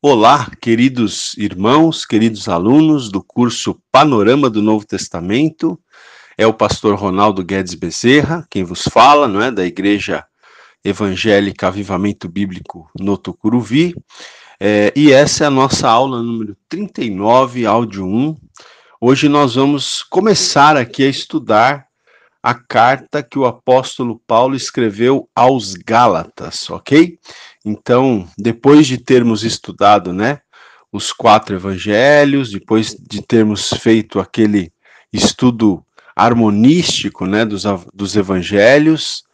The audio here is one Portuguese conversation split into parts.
Olá, queridos irmãos, queridos alunos do curso Panorama do Novo Testamento. É o pastor Ronaldo Guedes Bezerra, quem vos fala, não é? Da Igreja Evangélica Avivamento Bíblico no Tucuruvi. E essa é a nossa aula número 39, áudio 1. Hoje nós vamos começar aqui a estudar a carta que o apóstolo Paulo escreveu aos Gálatas, ok? Então, depois de termos estudado, né, os 4 evangelhos, depois de termos feito aquele estudo harmonístico, né, dos evangelhos,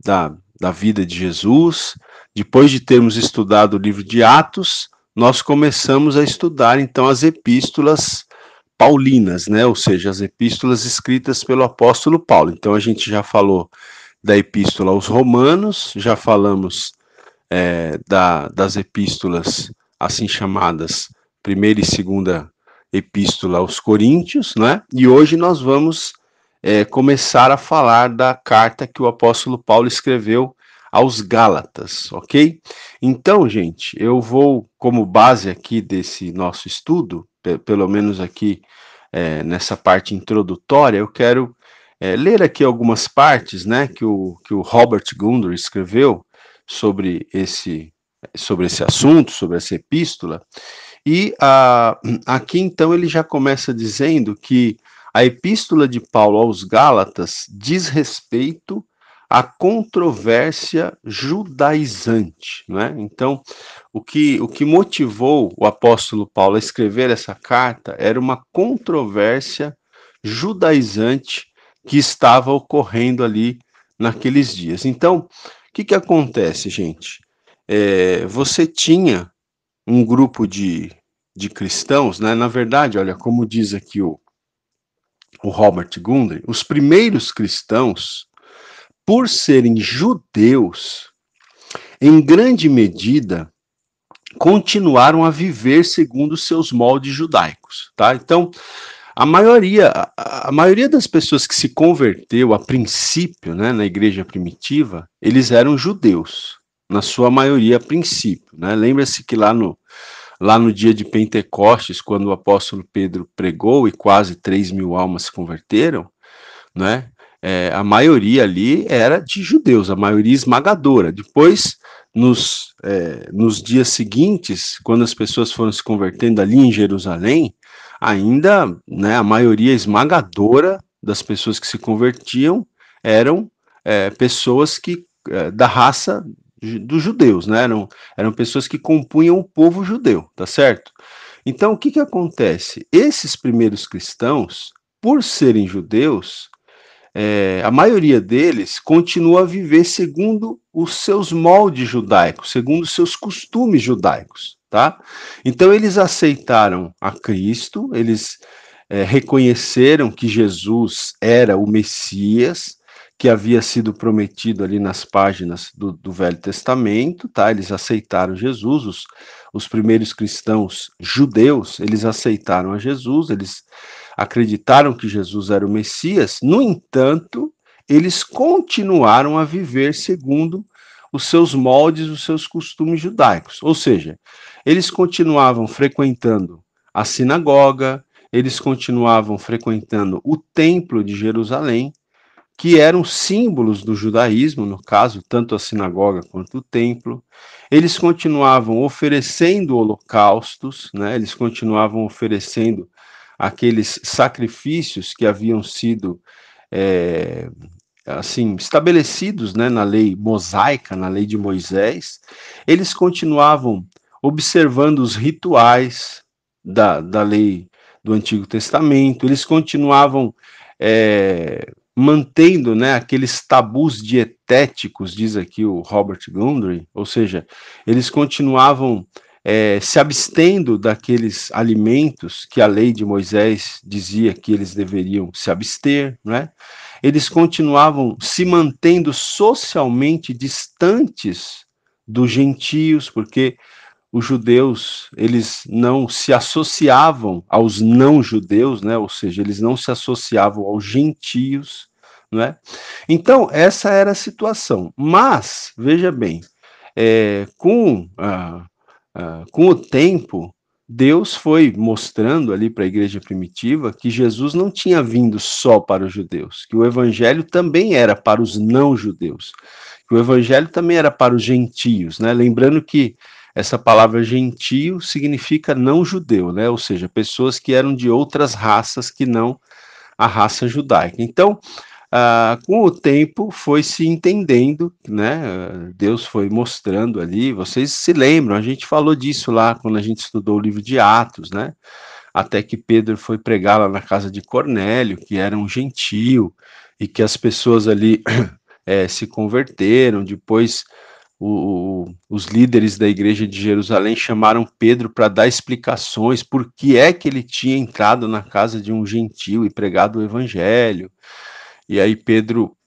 da vida de Jesus, depois de termos estudado o livro de Atos, nós começamos a estudar, então, as epístolas paulinas, né? Ou seja, as epístolas escritas pelo apóstolo Paulo. Então a gente já falou da epístola aos Romanos, já falamos das epístolas assim chamadas primeira e segunda epístola aos Coríntios, né? E hoje nós vamos começar a falar da carta que o apóstolo Paulo escreveu aos Gálatas, ok? Então, gente, eu vou, como base aqui desse nosso estudo, pelo menos aqui nessa parte introdutória, eu quero ler aqui algumas partes, né, que o Robert Gundry escreveu sobre esse assunto, sobre essa epístola, e aqui então ele já começa dizendo que a epístola de Paulo aos Gálatas diz respeito à controvérsia judaizante, não é? Então, o que motivou o apóstolo Paulo a escrever essa carta era uma controvérsia judaizante que estava ocorrendo ali naqueles dias. Então, o que acontece, gente? Você tinha um grupo de cristãos, né? Na verdade, olha, como diz aqui o Robert Gundry, os primeiros cristãos, por serem judeus, em grande medida, continuaram a viver segundo seus moldes judaicos, tá? Então, a maioria das pessoas que se converteu a princípio, né, na igreja primitiva, eles eram judeus, na sua maioria a princípio, né? Lembra-se que lá no dia de Pentecostes, quando o apóstolo Pedro pregou e quase 3.000 almas se converteram, né? A maioria ali era de judeus, a maioria esmagadora. Depois, nos dias seguintes, quando as pessoas foram se convertendo ali em Jerusalém, ainda, né, a maioria esmagadora das pessoas que se convertiam eram pessoas da raça dos judeus, né? Eram pessoas que compunham o povo judeu, tá certo? Então, o que acontece? Esses primeiros cristãos, por serem judeus, a maioria deles continua a viver segundo os seus moldes judaicos, segundo os seus costumes judaicos, tá? Então eles aceitaram a Cristo, eles reconheceram que Jesus era o Messias, que havia sido prometido ali nas páginas do Velho Testamento, tá? Eles aceitaram Jesus, os primeiros cristãos judeus, eles aceitaram a Jesus, eles acreditaram que Jesus era o Messias, no entanto, eles continuaram a viver segundo os seus moldes, os seus costumes judaicos. Ou seja, eles continuavam frequentando a sinagoga, eles continuavam frequentando o templo de Jerusalém, que eram símbolos do judaísmo, no caso, tanto a sinagoga quanto o templo. Eles continuavam oferecendo holocaustos, né? Eles continuavam oferecendo aqueles sacrifícios que haviam sido assim estabelecidos, né, na lei mosaica, na lei de Moisés. Eles continuavam observando os rituais da lei do Antigo Testamento, eles continuavam mantendo, né, aqueles tabus dietéticos, diz aqui o Robert Gundry, ou seja, eles continuavam se abstendo daqueles alimentos que a lei de Moisés dizia que eles deveriam se abster, né? Eles continuavam se mantendo socialmente distantes dos gentios, porque os judeus, eles não se associavam aos não-judeus, né? Ou seja, eles não se associavam aos gentios, né? Então, essa era a situação. Mas, veja bem, com Com o tempo, Deus foi mostrando ali para a igreja primitiva que Jesus não tinha vindo só para os judeus, que o evangelho também era para os não-judeus, que o evangelho também era para os gentios, né? Lembrando que essa palavra gentio significa não-judeu, né? Ou seja, pessoas que eram de outras raças que não a raça judaica. Então, com o tempo foi se entendendo, né? Deus foi mostrando ali. Vocês se lembram? A gente falou disso lá quando a gente estudou o livro de Atos, né? Até que Pedro foi pregar lá na casa de Cornélio, que era um gentio, e que as pessoas ali se converteram. Depois, os líderes da igreja de Jerusalém chamaram Pedro para dar explicações por que é que ele tinha entrado na casa de um gentio e pregado o evangelho. E aí Pedro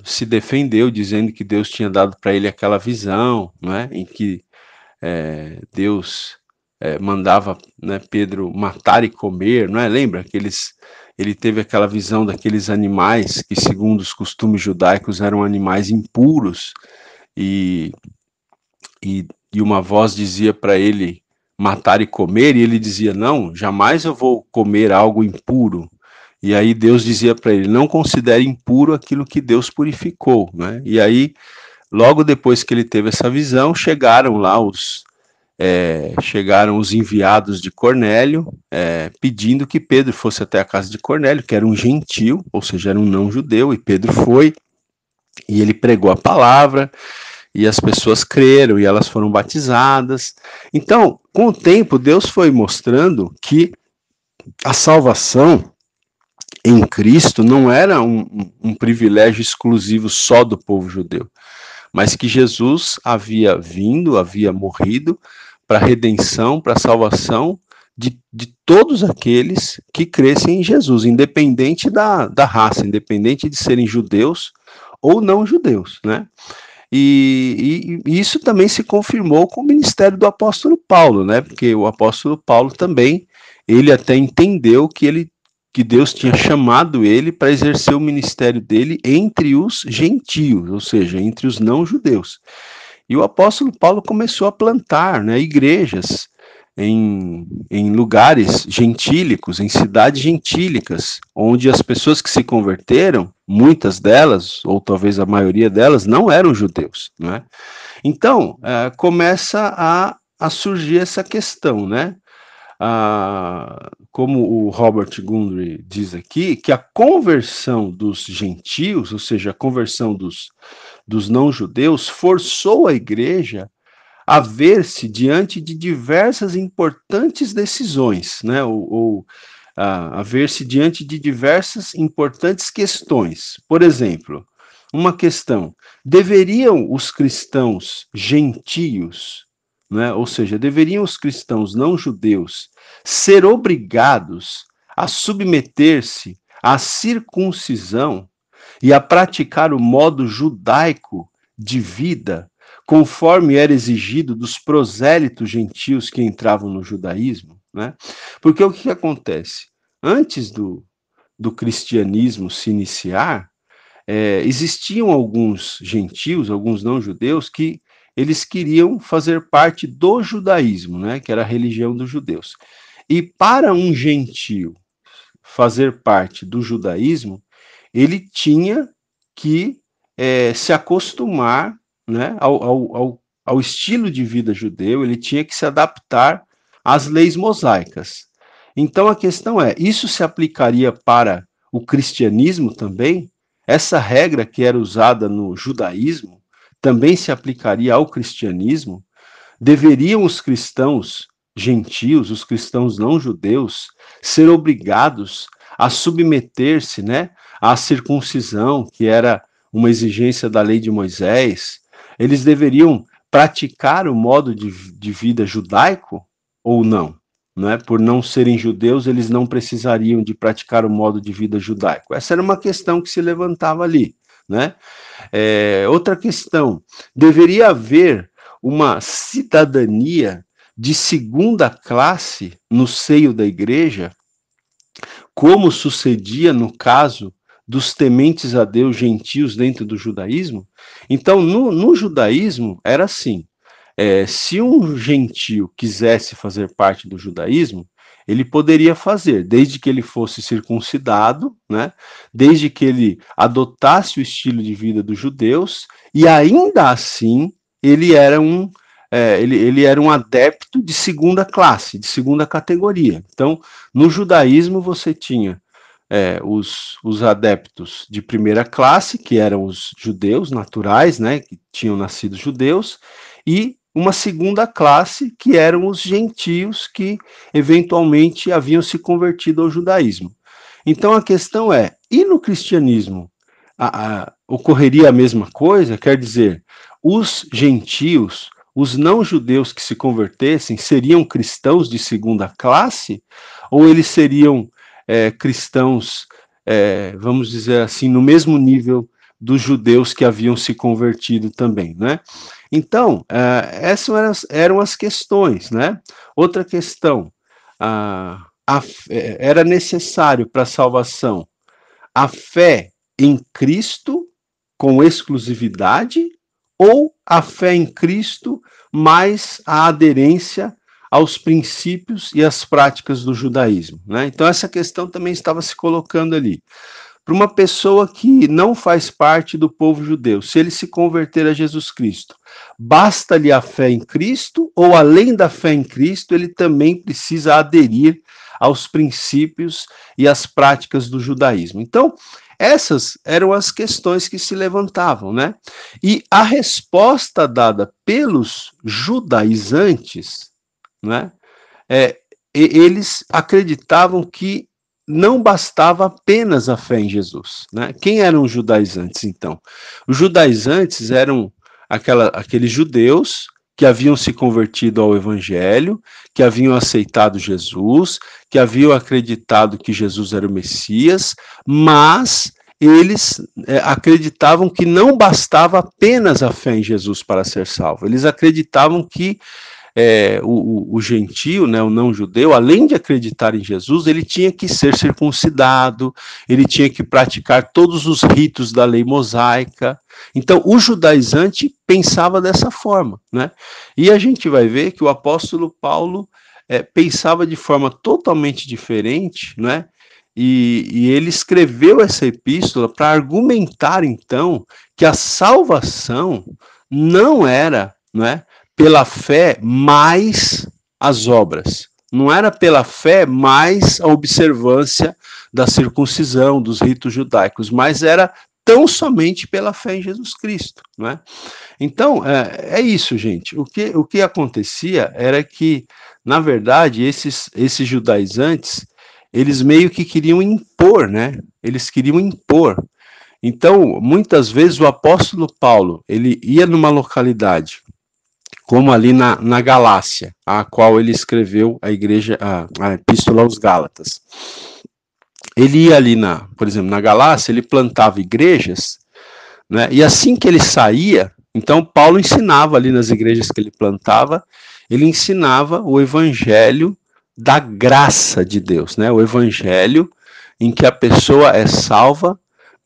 se defendeu, dizendo que Deus tinha dado para ele aquela visão, né, em que Deus mandava, né, Pedro matar e comer, não é? Lembra que ele teve aquela visão daqueles animais que, segundo os costumes judaicos, eram animais impuros, e, e uma voz dizia para ele matar e comer, e ele dizia, não, jamais eu vou comer algo impuro. E aí Deus dizia para ele, não considere impuro aquilo que Deus purificou, né? E aí, logo depois que ele teve essa visão, chegaram lá chegaram os enviados de Cornélio, pedindo que Pedro fosse até a casa de Cornélio, que era um gentio, ou seja, era um não-judeu, e Pedro foi, e ele pregou a palavra, e as pessoas creram, e elas foram batizadas. Então, com o tempo, Deus foi mostrando que a salvação em Cristo não era um privilégio exclusivo só do povo judeu, mas que Jesus havia vindo, havia morrido para a redenção, para a salvação de todos aqueles que crescem em Jesus, independente da raça, independente de serem judeus ou não judeus, né? E isso também se confirmou com o ministério do apóstolo Paulo, né? Porque o apóstolo Paulo também, ele até entendeu que Deus tinha chamado ele para exercer o ministério dele entre os gentios, ou seja, entre os não-judeus. E o apóstolo Paulo começou a plantar, né, igrejas em lugares gentílicos, em cidades gentílicas, onde as pessoas que se converteram, muitas delas, ou talvez a maioria delas, não eram judeus, né? Então, começa a surgir essa questão, né? Como o Robert Gundry diz aqui, que a conversão dos gentios, ou seja, a conversão dos não-judeus, forçou a igreja a ver-se diante de diversas importantes decisões, né? Ou a ver-se diante de diversas importantes questões. Por exemplo, uma questão: deveriam os cristãos gentios, né? Ou seja, deveriam os cristãos não judeus ser obrigados a submeter-se à circuncisão e a praticar o modo judaico de vida, conforme era exigido dos prosélitos gentios que entravam no judaísmo, né? Porque o que acontece? Antes do cristianismo se iniciar, existiam alguns gentios, alguns não-judeus, que eles queriam fazer parte do judaísmo, né? Que era a religião dos judeus. E para um gentio fazer parte do judaísmo, ele tinha que se acostumar, né, ao estilo de vida judeu, ele tinha que se adaptar às leis mosaicas. Então a questão é, isso se aplicaria para o cristianismo também? Essa regra que era usada no judaísmo também se aplicaria ao cristianismo? Deveriam os cristãos gentios, os cristãos não judeus, ser obrigados a submeter-se, né, à circuncisão, que era uma exigência da lei de Moisés? Eles deveriam praticar o modo de vida judaico ou não? Né? Por não serem judeus, eles não precisariam de praticar o modo de vida judaico. Essa era uma questão que se levantava ali, né? Outra questão: deveria haver uma cidadania de segunda classe no seio da igreja, como sucedia no caso dos tementes a Deus gentios dentro do judaísmo? Então, no judaísmo, era assim: se um gentio quisesse fazer parte do judaísmo, ele poderia fazer, desde que ele fosse circuncidado, né? Desde que ele adotasse o estilo de vida dos judeus, e ainda assim ele era ele era um adepto de segunda classe, de segunda categoria. Então, no judaísmo você tinha os adeptos de primeira classe, que eram os judeus naturais, né, que tinham nascido judeus, e uma segunda classe, que eram os gentios que eventualmente haviam se convertido ao judaísmo. Então a questão é, e no cristianismo ocorreria a mesma coisa? Quer dizer, os gentios, os não-judeus que se convertessem, seriam cristãos de segunda classe? Ou eles seriam cristãos, vamos dizer assim, no mesmo nível dos judeus que haviam se convertido também, né? Então, essas eram as questões, né? Outra questão, era necessário para a salvação a fé em Cristo com exclusividade ou a fé em Cristo mais a aderência aos princípios e às práticas do judaísmo, né? Então essa questão também estava se colocando ali. Para uma pessoa que não faz parte do povo judeu, se ele se converter a Jesus Cristo, basta-lhe a fé em Cristo ou além da fé em Cristo, ele também precisa aderir aos princípios e às práticas do judaísmo? Então, essas eram as questões que se levantavam, né? E a resposta dada pelos judaizantes, né? Eles acreditavam que não bastava apenas a fé em Jesus, né? Quem eram os judaizantes, então? Os judaizantes eram aqueles judeus que haviam se convertido ao evangelho, que haviam aceitado Jesus, que haviam acreditado que Jesus era o Messias, mas eles acreditavam que não bastava apenas a fé em Jesus para ser salvo. Eles acreditavam que o gentio, né, o não-judeu, além de acreditar em Jesus, ele tinha que ser circuncidado, ele tinha que praticar todos os ritos da lei mosaica. Então, o judaizante pensava dessa forma, né? E a gente vai ver que o apóstolo Paulo pensava de forma totalmente diferente, né? E ele escreveu essa epístola para argumentar, então, que a salvação não era, né, pela fé mais as obras. Não era pela fé mais a observância da circuncisão, dos ritos judaicos, mas era tão somente pela fé em Jesus Cristo, não é? Então, é isso, gente. O que acontecia era que, na verdade, esses judaizantes, eles meio que queriam impor, né? Eles queriam impor. Então, muitas vezes o apóstolo Paulo, ele ia numa localidade, como ali na Galácia, a qual ele escreveu a Epístola aos Gálatas. Ele ia ali, por exemplo, na Galácia, ele plantava igrejas, né? E assim que ele saía, então Paulo ensinava ali nas igrejas que ele plantava, ele ensinava o evangelho da graça de Deus, né? O evangelho em que a pessoa é salva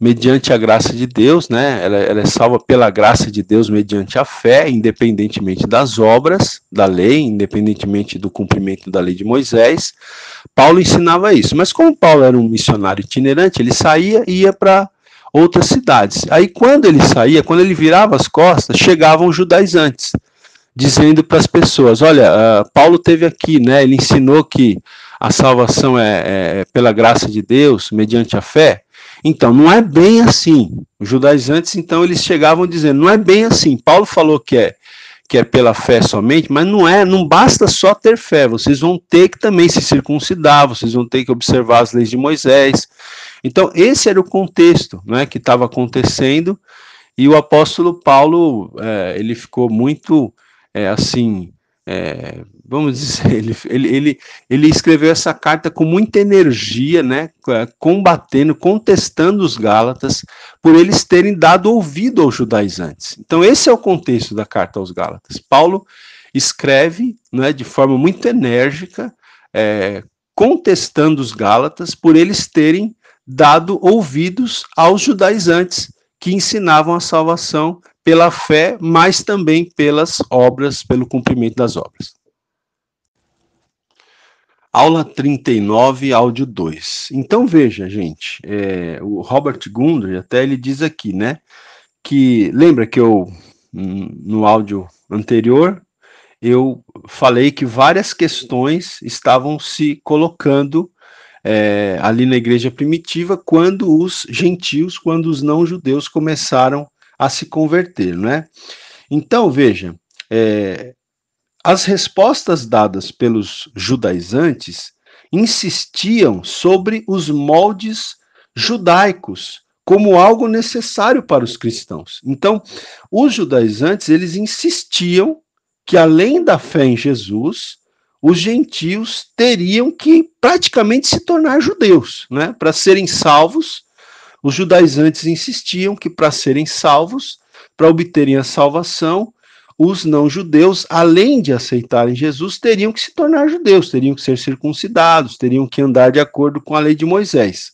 mediante a graça de Deus, né? Ela é salva pela graça de Deus mediante a fé, independentemente das obras da lei, independentemente do cumprimento da lei de Moisés. Paulo ensinava isso, mas como Paulo era um missionário itinerante, ele saía e ia para outras cidades. Aí quando ele saía, quando ele virava as costas, chegavam os judaizantes, dizendo para as pessoas, olha, Paulo teve aqui, né? Ele ensinou que a salvação é pela graça de Deus, mediante a fé. Então, não é bem assim. Os judaizantes, então, eles chegavam dizendo, não é bem assim. Paulo falou que é pela fé somente, mas não basta só ter fé, vocês vão ter que também se circuncidar, vocês vão ter que observar as leis de Moisés. Então, esse era o contexto, né, que estava acontecendo, e o apóstolo Paulo, ele ficou muito, assim, vamos dizer, ele escreveu essa carta com muita energia, né, combatendo, contestando os Gálatas, por eles terem dado ouvido aos judaizantes. Então esse é o contexto da carta aos Gálatas. Paulo escreve, né, de forma muito enérgica, contestando os Gálatas por eles terem dado ouvidos aos judaizantes que ensinavam a salvação pela fé, mas também pelas obras, pelo cumprimento das obras. Aula 39, áudio 2. Então, veja, gente, o Robert Gundry, até ele diz aqui, né, que, lembra que no áudio anterior, eu falei que várias questões estavam se colocando ali na igreja primitiva quando os gentios, quando os não-judeus começaram a se converter, né? Então, veja, as respostas dadas pelos judaizantes insistiam sobre os moldes judaicos como algo necessário para os cristãos. Então, os judaizantes, eles insistiam que além da fé em Jesus, os gentios teriam que praticamente se tornar judeus, né? Para serem salvos, os judaizantes insistiam que para serem salvos, para obterem a salvação, os não-judeus, além de aceitarem Jesus, teriam que se tornar judeus, teriam que ser circuncidados, teriam que andar de acordo com a lei de Moisés.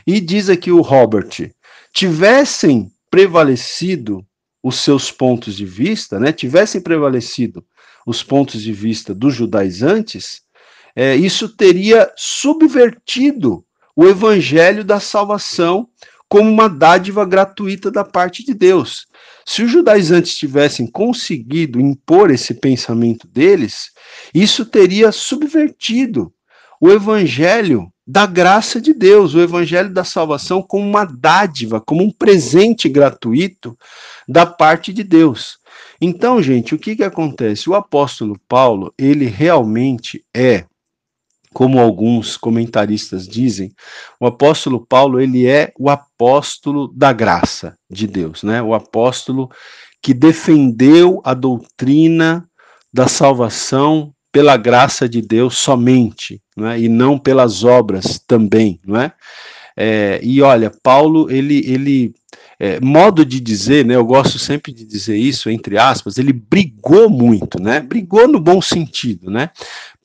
E diz aqui o Robert, tivessem prevalecido os seus pontos de vista, né, tivessem prevalecido os pontos de vista dos judaizantes, isso teria subvertido o evangelho da salvação como uma dádiva gratuita da parte de Deus. Se os judaizantes tivessem conseguido impor esse pensamento deles, isso teria subvertido o evangelho da graça de Deus, o evangelho da salvação como uma dádiva, como um presente gratuito da parte de Deus. Então, gente, o que acontece? O apóstolo Paulo, ele realmente como alguns comentaristas dizem, o apóstolo Paulo, ele é o apóstolo da graça de Deus, né? O apóstolo que defendeu a doutrina da salvação pela graça de Deus somente, né? E não pelas obras também, não é? E olha, Paulo, ele modo de dizer, né? Eu gosto sempre de dizer isso, entre aspas, ele brigou muito, né? Brigou no bom sentido, né?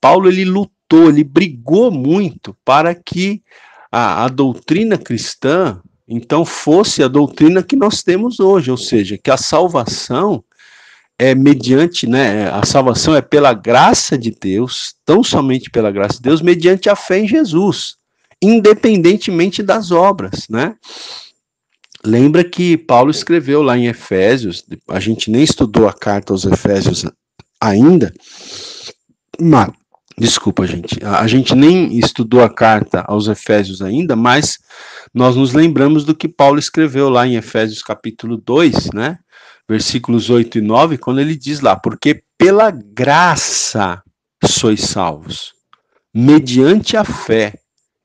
Paulo, ele lutou, ele brigou muito para que a doutrina cristã, então, fosse a doutrina que nós temos hoje, ou seja, que a salvação é mediante, né, a salvação é pela graça de Deus, tão somente pela graça de Deus, mediante a fé em Jesus, independentemente das obras, né? Lembra que Paulo escreveu lá em Efésios, a gente nem estudou a carta aos Efésios ainda, mas desculpa, gente. A gente nem estudou a carta aos Efésios ainda, mas nós nos lembramos do que Paulo escreveu lá em Efésios capítulo 2, né? Versículos 8 e 9, quando ele diz lá, porque pela graça sois salvos, mediante a fé,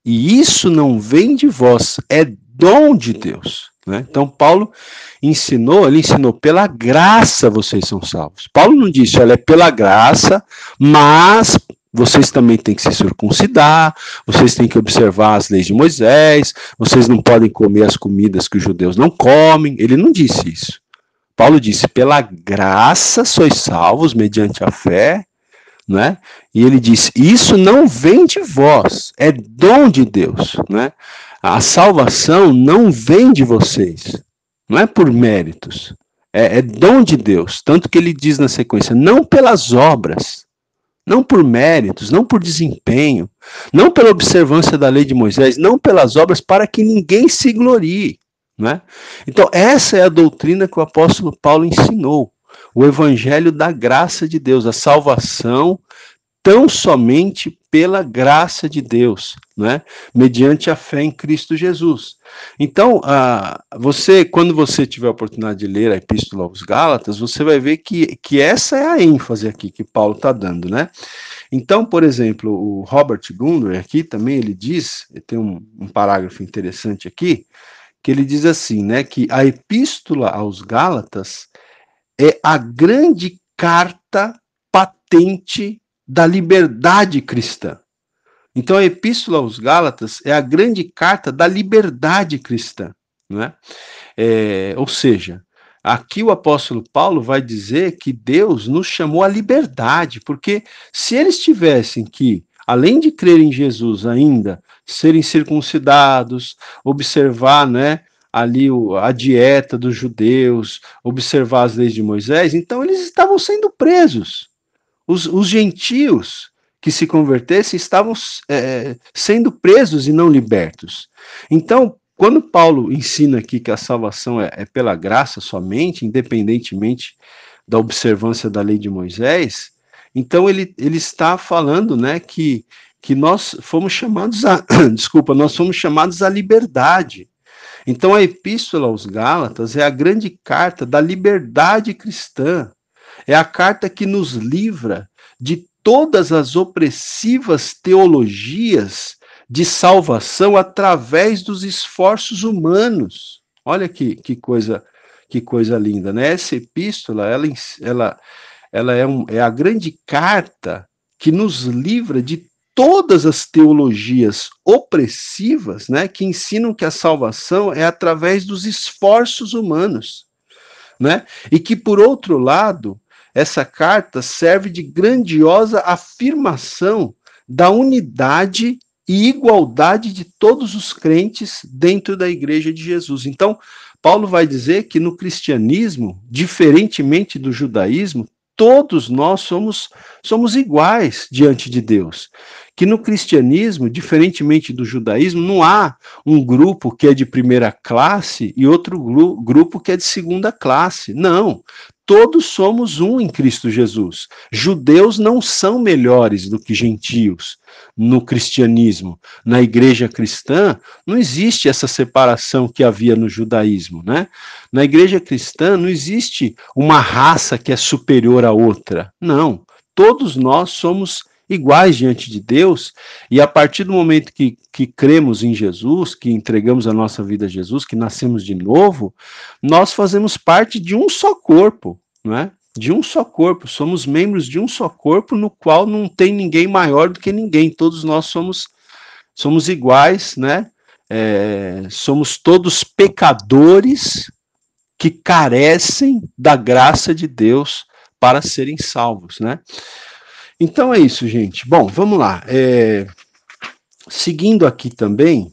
e isso não vem de vós, é dom de Deus. Né? Então, Paulo ele ensinou, pela graça vocês são salvos. Paulo não disse, olha, é pela graça, mas vocês também têm que se circuncidar, vocês têm que observar as leis de Moisés, vocês não podem comer as comidas que os judeus não comem. Ele não disse isso. Paulo disse, pela graça sois salvos mediante a fé, né? E ele disse, isso não vem de vós, é dom de Deus, né? A salvação não vem de vocês, não é por méritos, é dom de Deus. Tanto que ele diz na sequência, não pelas obras, não por méritos, não por desempenho, não pela observância da lei de Moisés, não pelas obras, para que ninguém se glorie. Né? Então, essa é a doutrina que o apóstolo Paulo ensinou, o evangelho da graça de Deus, a salvação tão somente pela graça de Deus, né? Mediante a fé em Cristo Jesus. Então, quando você tiver a oportunidade de ler a Epístola aos Gálatas, você vai ver que essa é a ênfase aqui que Paulo está dando, né? Então, por exemplo, o Robert Gundry aqui também, ele diz, tem um parágrafo interessante aqui, que ele diz assim, né, que a Epístola aos Gálatas é a grande carta patente da liberdade cristã. Então, a Epístola aos Gálatas é a grande carta da liberdade cristã. Né? Ou seja, aqui o apóstolo Paulo vai dizer que Deus nos chamou à liberdade, porque se eles tivessem que, além de crer em Jesus ainda, serem circuncidados, observar, né, ali a dieta dos judeus, observar as leis de Moisés, então eles estavam sendo presos. Os gentios que se convertessem estavam sendo presos e não libertos. Então, quando Paulo ensina aqui que a salvação é pela graça somente, independentemente da observância da lei de Moisés, então ele está falando, né, que nós fomos chamados a, desculpa, nós fomos chamados à liberdade. Então a epístola aos Gálatas é a grande carta da liberdade cristã. É a carta que nos livra de todas as opressivas teologias de salvação através dos esforços humanos. Olha que coisa linda, né? Essa epístola, ela é a grande carta que nos livra de todas as teologias opressivas, né, que ensinam que a salvação é através dos esforços humanos, né? E que, por outro lado, essa carta serve de grandiosa afirmação da unidade e igualdade de todos os crentes dentro da Igreja de Jesus. Então, Paulo vai dizer que no cristianismo, diferentemente do judaísmo, todos nós somos iguais diante de Deus. Que no cristianismo, diferentemente do judaísmo, não há um grupo que é de primeira classe e outro grupo que é de segunda classe. Não. Todos somos um em Cristo Jesus. Judeus não são melhores do que gentios no cristianismo. Na igreja cristã, não existe essa separação que havia no judaísmo, né? Na igreja cristã, não existe uma raça que é superior à outra. Não. Todos nós somos iguais diante de Deus, e a partir do momento que cremos em Jesus, que entregamos a nossa vida a Jesus, que nascemos de novo, nós fazemos parte de um só corpo, não é? De um só corpo, somos membros de um só corpo, no qual não tem ninguém maior do que ninguém, todos nós somos iguais, né? Somos todos pecadores que carecem da graça de Deus para serem salvos, né? Então é isso, gente. Bom, vamos lá. Seguindo aqui também,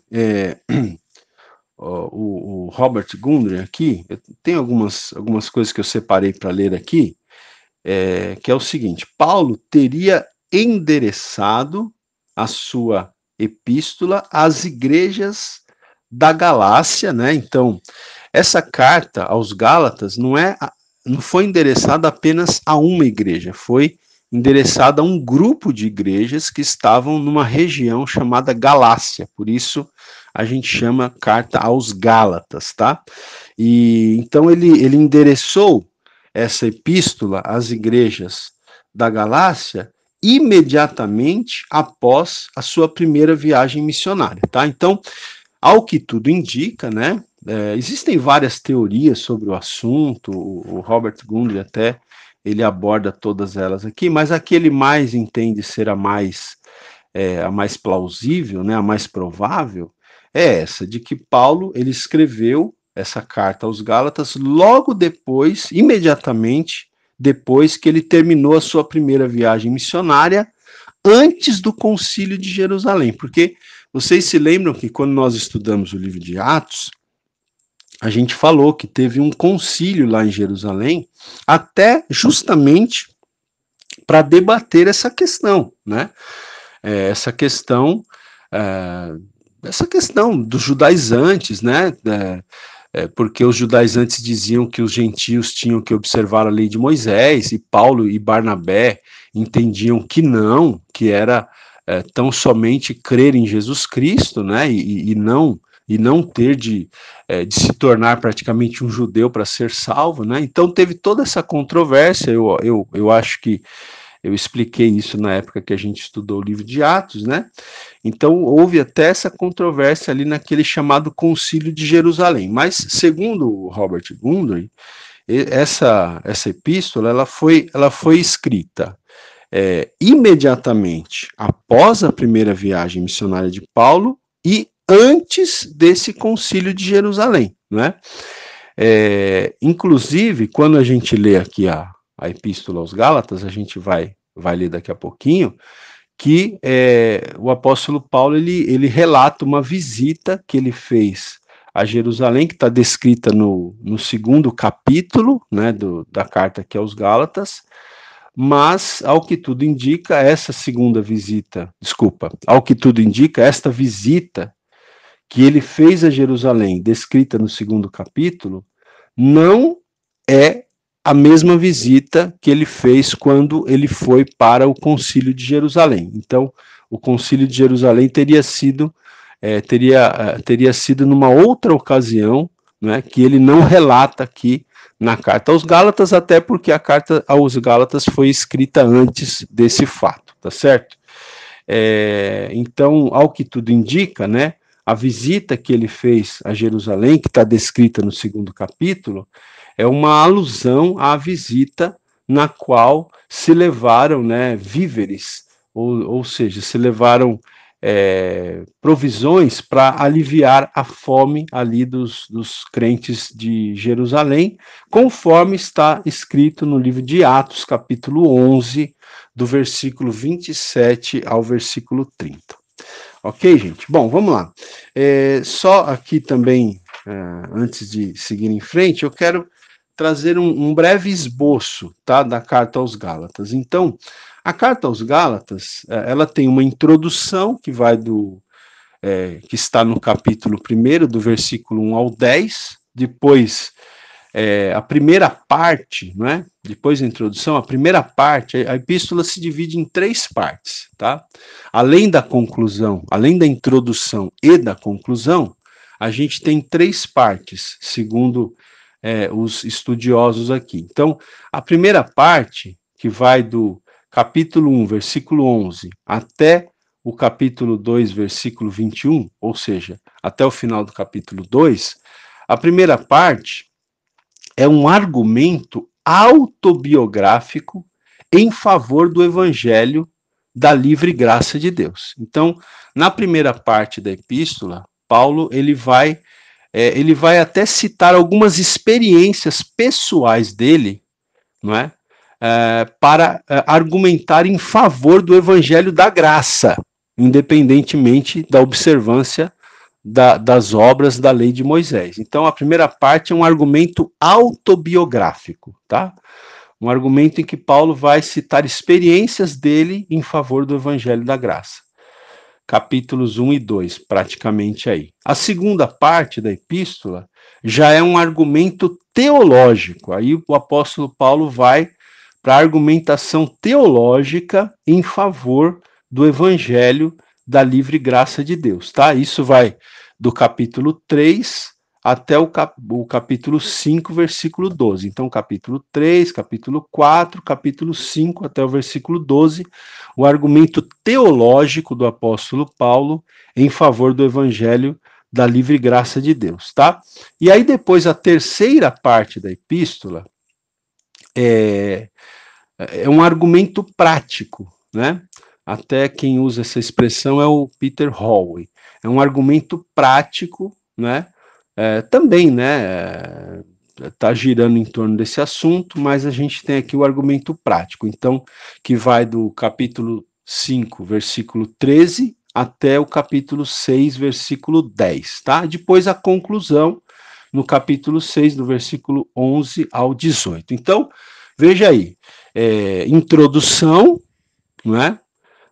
o Robert Gundry aqui, tem algumas coisas que eu separei para ler aqui, que é o seguinte: Paulo teria endereçado a sua epístola às igrejas da Galácia, né? Então, essa carta aos Gálatas não foi endereçada apenas a uma igreja, foi endereçada a um grupo de igrejas que estavam numa região chamada Galácia, por isso a gente chama carta aos Gálatas, tá? E então ele endereçou essa epístola às igrejas da Galácia imediatamente após a sua primeira viagem missionária, tá? Então, ao que tudo indica, né? Existem várias teorias sobre o assunto, o Robert Gundry até ele aborda todas elas aqui, mas a que ele mais entende ser a mais plausível, né, a mais provável, é essa, de que Paulo ele escreveu essa carta aos Gálatas logo depois, imediatamente depois que ele terminou a sua primeira viagem missionária, antes do Concílio de Jerusalém, porque vocês se lembram que quando nós estudamos o livro de Atos, a gente falou que teve um concílio lá em Jerusalém, até justamente para debater essa questão, né? Essa questão dos judaizantes, né? Porque os judaizantes diziam que os gentios tinham que observar a lei de Moisés, e Paulo e Barnabé entendiam que não, que era tão somente crer em Jesus Cristo, né? E não ter de se tornar praticamente um judeu para ser salvo, né? Então teve toda essa controvérsia. Eu acho que eu expliquei isso na época que a gente estudou o livro de Atos, né? Então houve até essa controvérsia ali naquele chamado Concílio de Jerusalém. Mas segundo o Robert Gundry, essa epístola ela foi escrita imediatamente após a primeira viagem missionária de Paulo e antes desse Concílio de Jerusalém, né? Inclusive, quando a gente lê aqui a Epístola aos Gálatas, a gente vai ler daqui a pouquinho, que o apóstolo Paulo ele relata uma visita que ele fez a Jerusalém, que está descrita no segundo capítulo, né, da carta aqui aos Gálatas, mas, ao que tudo indica, ao que tudo indica, esta visita que ele fez a Jerusalém, descrita no segundo capítulo, não é a mesma visita que ele fez quando ele foi para o Concílio de Jerusalém. Então, o Concílio de Jerusalém teria sido numa outra ocasião, né, que ele não relata aqui na carta aos Gálatas, até porque a carta aos Gálatas foi escrita antes desse fato, tá certo? Então, ao que tudo indica, né, a visita que ele fez a Jerusalém, que está descrita no segundo capítulo, é uma alusão à visita na qual se levaram, né, víveres, ou seja, se levaram provisões para aliviar a fome ali dos crentes de Jerusalém, conforme está escrito no livro de Atos, capítulo 11, do versículo 27 ao versículo 30. Ok, gente? Bom, vamos lá. Só aqui também, antes de seguir em frente, eu quero trazer um breve esboço, tá, da carta aos Gálatas. Então, a carta aos Gálatas, ela tem uma introdução que vai que está no capítulo 1, do versículo 1 ao 10, depois a primeira parte, não é? Depois da introdução, a primeira parte, a epístola se divide em 3 partes, tá? Além da conclusão, além da introdução e da conclusão, a gente tem 3 partes, segundo os estudiosos aqui. Então, a primeira parte, que vai do capítulo 1, versículo 11, até o capítulo 2, versículo 21, ou seja, até o final do capítulo 2, a primeira parte é um argumento autobiográfico em favor do evangelho da livre graça de Deus. Então, na primeira parte da epístola, Paulo ele vai até citar algumas experiências pessoais dele, não é? Para argumentar em favor do evangelho da graça, independentemente da observância das obras da lei de Moisés. Então, a primeira parte é um argumento autobiográfico, tá? Um argumento em que Paulo vai citar experiências dele em favor do evangelho da graça. Capítulos 1 e 2, praticamente aí. A segunda parte da epístola já é um argumento teológico. Aí o apóstolo Paulo vai para a argumentação teológica em favor do evangelho da livre graça de Deus, tá? Isso vai do capítulo 3 até o capítulo 5, versículo 12. Então, capítulo 3, capítulo 4, capítulo 5 até o versículo 12, o argumento teológico do apóstolo Paulo em favor do evangelho da livre graça de Deus, tá? E aí depois a terceira parte da epístola é um argumento prático, né? Até quem usa essa expressão é o Peter Holloway. É um argumento prático, né? Também, né? Está girando em torno desse assunto, mas a gente tem aqui o argumento prático, então, que vai do capítulo 5, versículo 13, até o capítulo 6, versículo 10, tá? Depois a conclusão, no capítulo 6, do versículo 11 ao 18. Então, veja aí, introdução, não é?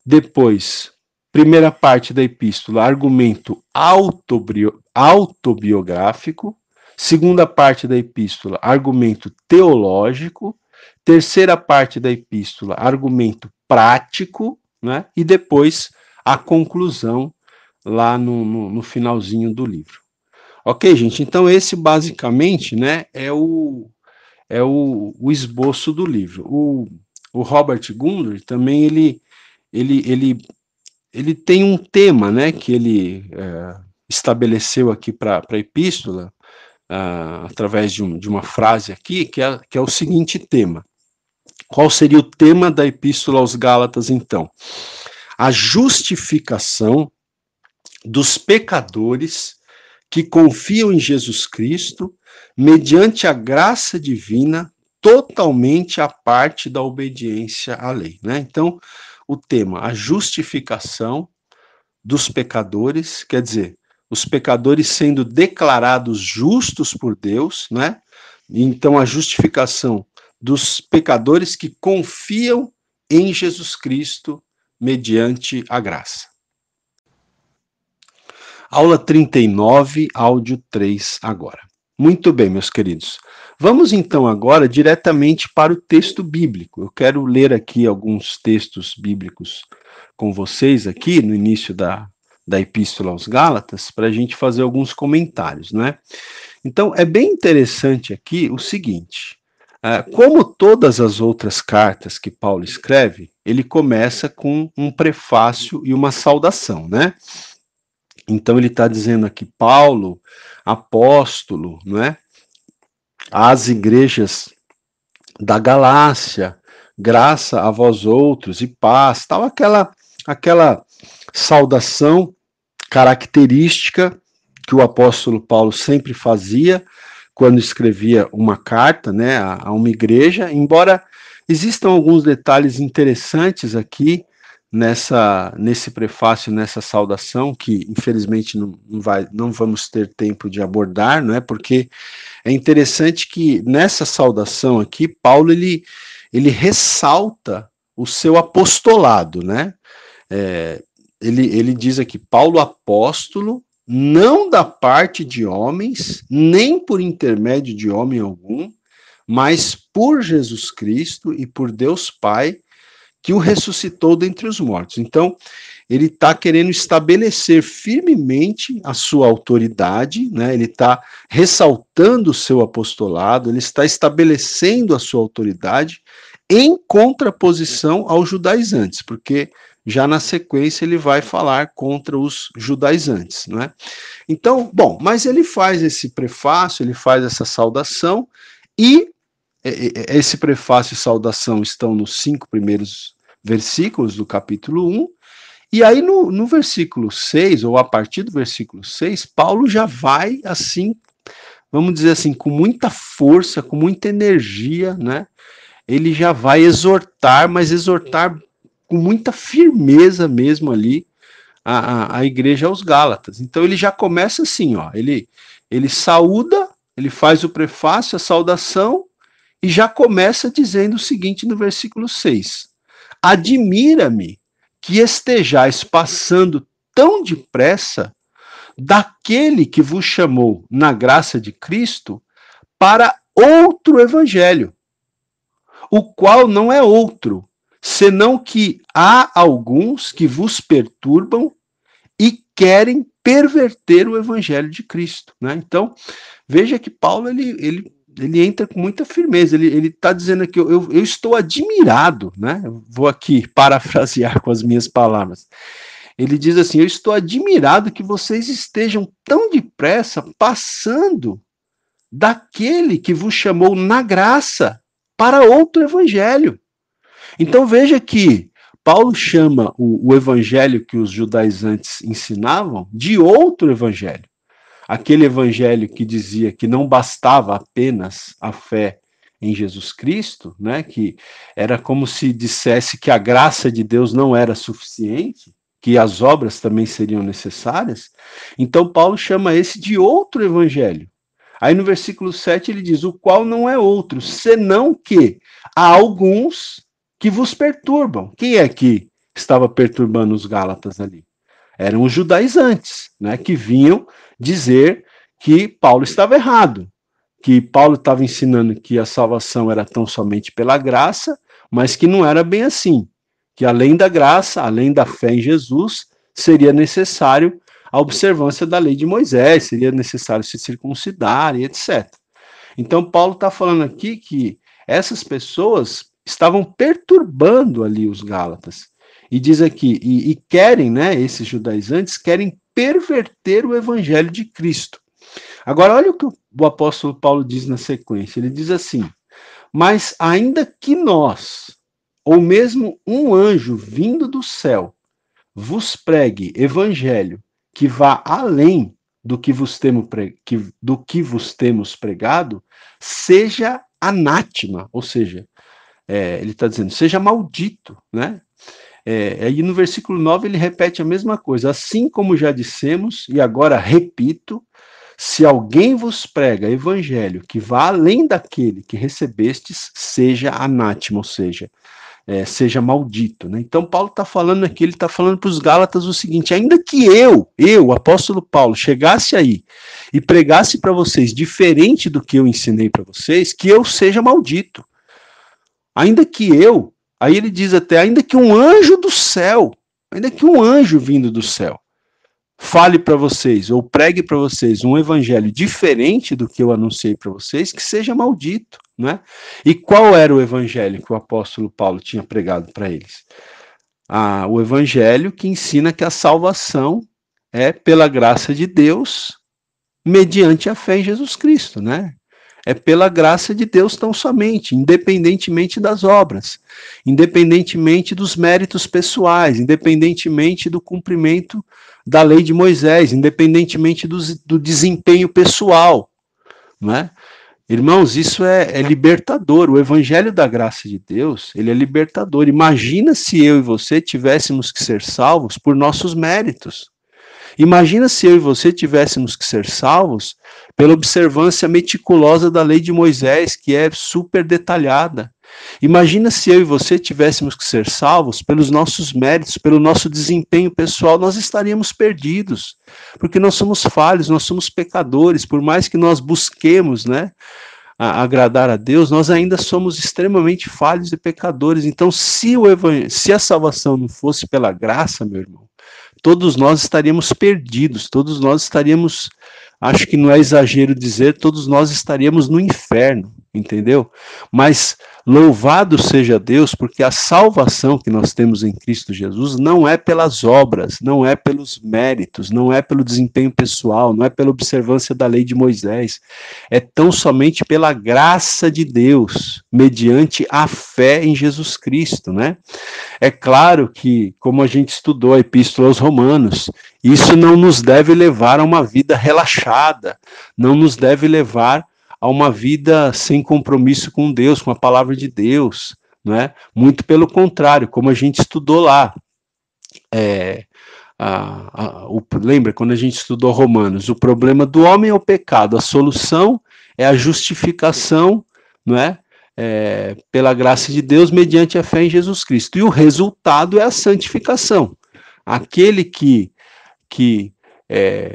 Depois, primeira parte da epístola, argumento autobiográfico. Segunda parte da epístola, argumento teológico. Terceira parte da epístola, argumento prático, né? E depois a conclusão lá no finalzinho do livro. Ok, gente? Então esse basicamente, né, é o esboço do livro. O Robert Gundry também ele tem um tema, né, que ele estabeleceu aqui para a epístola, através de uma frase aqui, que é o seguinte tema. Qual seria o tema da epístola aos Gálatas, então? A justificação dos pecadores que confiam em Jesus Cristo, mediante a graça divina, totalmente à parte da obediência à lei, né? Então, o tema, a justificação dos pecadores, quer dizer, os pecadores sendo declarados justos por Deus, né? Então, a justificação dos pecadores que confiam em Jesus Cristo mediante a graça. Aula 39, áudio 3 agora. Muito bem, meus queridos. Vamos então agora diretamente para o texto bíblico. Eu quero ler aqui alguns textos bíblicos com vocês aqui no início da Epístola aos Gálatas, para a gente fazer alguns comentários, né? Então, é bem interessante aqui o seguinte: como todas as outras cartas que Paulo escreve, ele começa com um prefácio e uma saudação, né? Então, ele está dizendo aqui, Paulo, apóstolo, não é? Às igrejas da Galácia, graça a vós outros e paz, tal, aquela saudação característica que o apóstolo Paulo sempre fazia quando escrevia uma carta, né, a uma igreja, embora existam alguns detalhes interessantes aqui nesse prefácio, nessa saudação, que infelizmente não vamos ter tempo de abordar, não é? Porque é interessante que nessa saudação aqui, Paulo ele ressalta o seu apostolado, né? Ele diz aqui, Paulo apóstolo, não da parte de homens, nem por intermédio de homem algum, mas por Jesus Cristo e por Deus Pai, que o ressuscitou dentre os mortos. Então, ele está querendo estabelecer firmemente a sua autoridade, né? Ele está ressaltando o seu apostolado, ele está estabelecendo a sua autoridade em contraposição aos judaizantes, porque já na sequência ele vai falar contra os judaizantes, não é? Então, bom, mas ele faz esse prefácio, ele faz essa saudação, e esse prefácio e saudação estão nos 5 primeiros versículos do capítulo 1, e aí no versículo 6, ou a partir do versículo 6, Paulo já vai assim, vamos dizer assim, com muita força, com muita energia, né? Ele já vai exortar, mas exortar com muita firmeza mesmo ali a igreja aos Gálatas. Então ele já começa assim, ó, ele saúda, ele faz o prefácio, a saudação, e já começa dizendo o seguinte no versículo 6: admira-me que estejais passando tão depressa daquele que vos chamou na graça de Cristo para outro evangelho, o qual não é outro, senão que há alguns que vos perturbam e querem perverter o evangelho de Cristo, né? Então, veja que Paulo ele entra com muita firmeza, ele está dizendo aqui, eu estou admirado, né? Eu vou aqui parafrasear com as minhas palavras. Ele diz assim, eu estou admirado que vocês estejam tão depressa passando daquele que vos chamou na graça para outro evangelho. Então veja que Paulo chama o evangelho que os judaizantes ensinavam de outro evangelho. Aquele evangelho que dizia que não bastava apenas a fé em Jesus Cristo, né, que era como se dissesse que a graça de Deus não era suficiente, que as obras também seriam necessárias. Então Paulo chama esse de outro evangelho. Aí no versículo 7 ele diz, o qual não é outro, senão que há alguns que vos perturbam. Quem é que estava perturbando os Gálatas ali? Eram os judaizantes, né, que vinham dizer que Paulo estava errado, que Paulo estava ensinando que a salvação era tão somente pela graça, mas que não era bem assim, que além da graça, além da fé em Jesus, seria necessário a observância da lei de Moisés, seria necessário se circuncidar e etc. Então Paulo está falando aqui que essas pessoas estavam perturbando ali os Gálatas. E diz aqui, e querem, né, esses judaizantes querem perverter o evangelho de Cristo. Agora, olha o que o apóstolo Paulo diz na sequência. Ele diz assim, mas ainda que nós, ou mesmo um anjo vindo do céu, vos pregue evangelho que vá além do que vos temos pregado, seja anátema, ou seja, ele está dizendo, seja maldito, né? Aí no versículo 9 ele repete a mesma coisa, assim como já dissemos, e agora repito, se alguém vos prega evangelho que vá além daquele que recebestes, seja anátema, ou seja, seja maldito. Né? Então Paulo está falando aqui, ele está falando para os Gálatas o seguinte, ainda que eu, o apóstolo Paulo, chegasse aí e pregasse para vocês diferente do que eu ensinei para vocês, que eu seja maldito. Ainda que eu, aí ele diz até, ainda que um anjo do céu, ainda que um anjo vindo do céu, fale para vocês, ou pregue para vocês um evangelho diferente do que eu anunciei para vocês, que seja maldito, né? E qual era o evangelho que o apóstolo Paulo tinha pregado para eles? O evangelho que ensina que a salvação é pela graça de Deus, mediante a fé em Jesus Cristo, né? É pela graça de Deus tão somente, independentemente das obras, independentemente dos méritos pessoais, independentemente do cumprimento da lei de Moisés, independentemente do desempenho pessoal, não é? Irmãos, isso é libertador. O evangelho da graça de Deus, ele é libertador. Imagina se eu e você tivéssemos que ser salvos por nossos méritos. Imagina se eu e você tivéssemos que ser salvos pela observância meticulosa da lei de Moisés, que é super detalhada. Imagina se eu e você tivéssemos que ser salvos pelos nossos méritos, pelo nosso desempenho pessoal, nós estaríamos perdidos, porque nós somos falhos, nós somos pecadores, por mais que nós busquemos, né, agradar a Deus, nós ainda somos extremamente falhos e pecadores. Então, se a salvação não fosse pela graça, meu irmão, todos nós estaríamos perdidos, todos nós estaríamos, acho que não é exagero dizer, todos nós estaríamos no inferno, entendeu? Mas louvado seja Deus, porque a salvação que nós temos em Cristo Jesus não é pelas obras, não é pelos méritos, não é pelo desempenho pessoal, não é pela observância da lei de Moisés, é tão somente pela graça de Deus, mediante a fé em Jesus Cristo, né? É claro que, como a gente estudou a Epístola aos Romanos, isso não nos deve levar a uma vida relaxada, não nos deve levar a uma vida sem compromisso com Deus, com a palavra de Deus, não é? Muito pelo contrário, como a gente estudou lá. Lembra quando a gente estudou Romanos? O problema do homem é o pecado, a solução é a justificação, não é? Pela graça de Deus, mediante a fé em Jesus Cristo. E o resultado é a santificação. Aquele que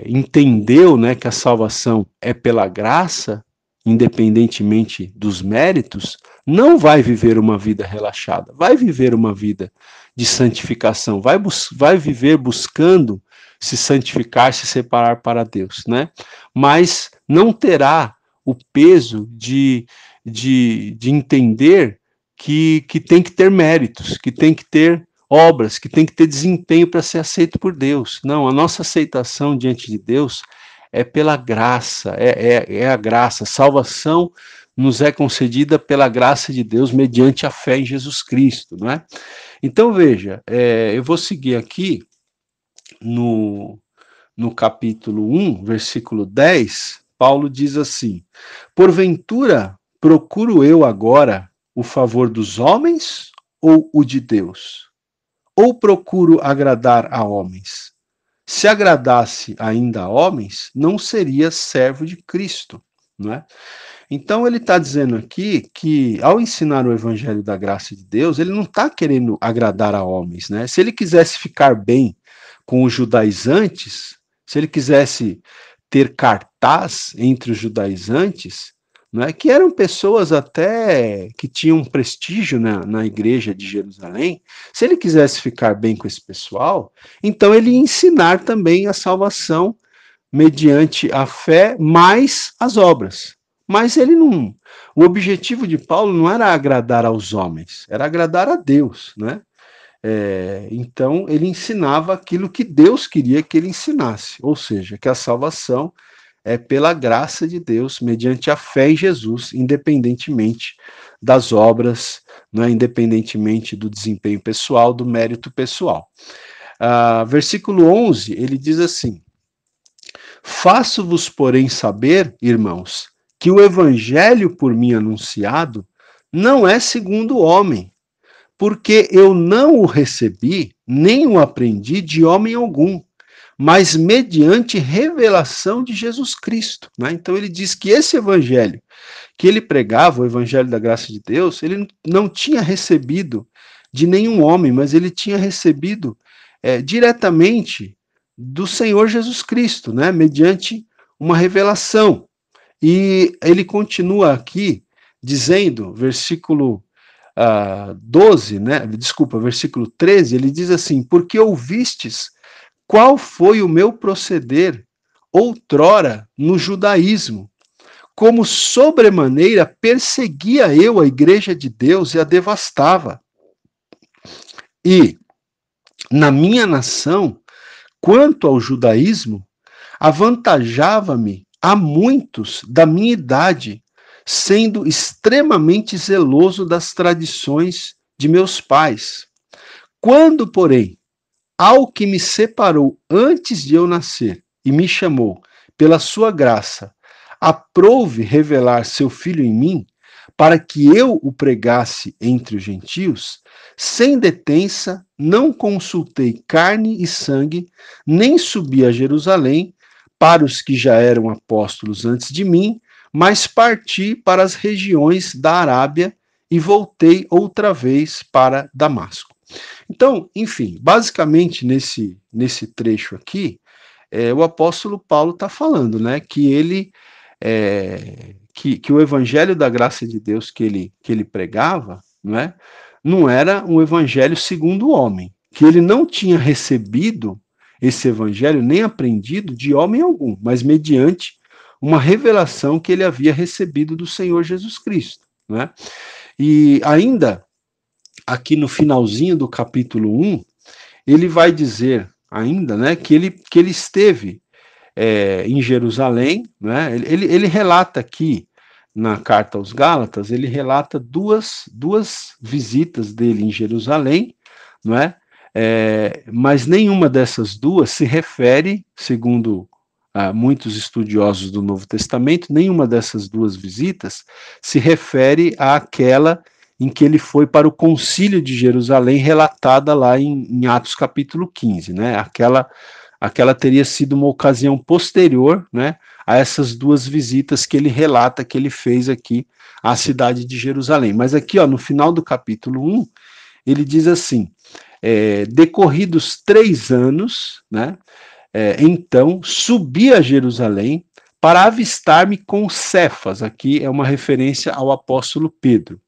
entendeu, né, que a salvação é pela graça, independentemente dos méritos, não vai viver uma vida relaxada, vai viver uma vida de santificação, vai viver buscando se santificar, se separar para Deus, né? Mas não terá o peso de entender que tem que ter méritos, que tem que ter obras, que tem que ter desempenho para ser aceito por Deus. Não, a nossa aceitação diante de Deus é pela graça, é a graça. A salvação nos é concedida pela graça de Deus mediante a fé em Jesus Cristo, não é? Então, veja, eu vou seguir aqui no capítulo 1, versículo 10, Paulo diz assim: porventura procuro eu agora o favor dos homens ou o de Deus? Ou procuro agradar a homens? Se agradasse ainda a homens, não seria servo de Cristo, não é? Então ele está dizendo aqui que ao ensinar o evangelho da graça de Deus, ele não está querendo agradar a homens, né? Se ele quisesse ficar bem com os judaizantes, se ele quisesse ter cartaz entre os judaizantes, né, que eram pessoas até que tinham prestígio na igreja de Jerusalém, se ele quisesse ficar bem com esse pessoal, então ele ia ensinar também a salvação mediante a fé mais as obras. Mas ele não. O objetivo de Paulo não era agradar aos homens, era agradar a Deus, né? Então ele ensinava aquilo que Deus queria que ele ensinasse, ou seja, que a salvação é pela graça de Deus, mediante a fé em Jesus, independentemente das obras, né, independentemente do desempenho pessoal, do mérito pessoal. Versículo 11, ele diz assim: faço-vos, porém, saber, irmãos, que o evangelho por mim anunciado não é segundo o homem, porque eu não o recebi, nem o aprendi de homem algum, mas mediante revelação de Jesus Cristo. Né? Então ele diz que esse evangelho que ele pregava, o evangelho da graça de Deus, ele não tinha recebido de nenhum homem, mas ele tinha recebido diretamente do Senhor Jesus Cristo, né? Mediante uma revelação. E ele continua aqui dizendo, versículo 12, né? Desculpa, versículo 13, ele diz assim: porque ouvistes qual foi o meu proceder outrora no judaísmo, como sobremaneira perseguia eu a igreja de Deus e a devastava. E na minha nação, quanto ao judaísmo, avantajava-me a muitos da minha idade, sendo extremamente zeloso das tradições de meus pais. Quando, porém, ao que me separou antes de eu nascer e me chamou pela sua graça, aprouve revelar seu filho em mim, para que eu o pregasse entre os gentios, sem detença, não consultei carne e sangue, nem subi a Jerusalém para os que já eram apóstolos antes de mim, mas parti para as regiões da Arábia e voltei outra vez para Damasco. Então, enfim, basicamente nesse trecho aqui, o apóstolo Paulo está falando, né, que ele que o evangelho da graça de Deus que ele pregava, né, não era um evangelho segundo o homem, que ele não tinha recebido esse evangelho nem aprendido de homem algum, mas mediante uma revelação que ele havia recebido do Senhor Jesus Cristo, né? E ainda aqui no finalzinho do capítulo 1, ele vai dizer ainda, né, que ele esteve em Jerusalém, né? Ele relata aqui na carta aos Gálatas, ele relata duas visitas dele em Jerusalém, não é? Mas nenhuma dessas duas se refere, segundo muitos estudiosos do Novo Testamento, nenhuma dessas duas visitas se refere àquela em que ele foi para o concílio de Jerusalém, relatada lá em Atos capítulo 15, né? Aquela teria sido uma ocasião posterior, né, a essas duas visitas que ele relata que ele fez aqui à cidade de Jerusalém. Mas aqui, ó, no final do capítulo 1, ele diz assim: decorridos 3 anos, né, então subi a Jerusalém para avistar-me com Cefas, aqui é uma referência ao apóstolo Pedro,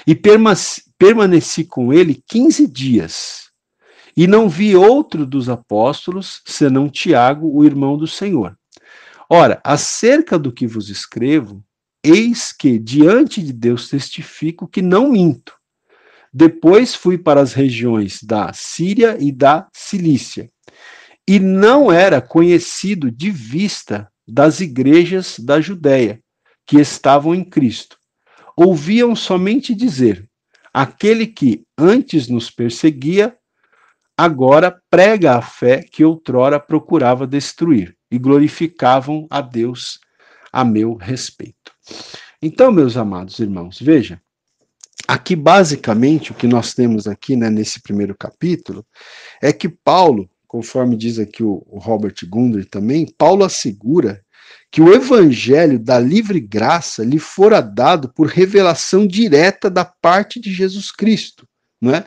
e permaneci com ele 15 dias, e não vi outro dos apóstolos, senão Tiago, o irmão do Senhor. Ora, acerca do que vos escrevo, eis que diante de Deus testifico que não minto. Depois fui para as regiões da Síria e da Cilícia, e não era conhecido de vista das igrejas da Judéia, que estavam em Cristo. Ouviam somente dizer: aquele que antes nos perseguia, agora prega a fé que outrora procurava destruir, e glorificavam a Deus a meu respeito. Então, meus amados irmãos, veja, aqui basicamente o que nós temos aqui, né, nesse primeiro capítulo, é que Paulo, conforme diz aqui o Robert Gundry também, Paulo assegura que o evangelho da livre graça lhe fora dado por revelação direta da parte de Jesus Cristo, não é?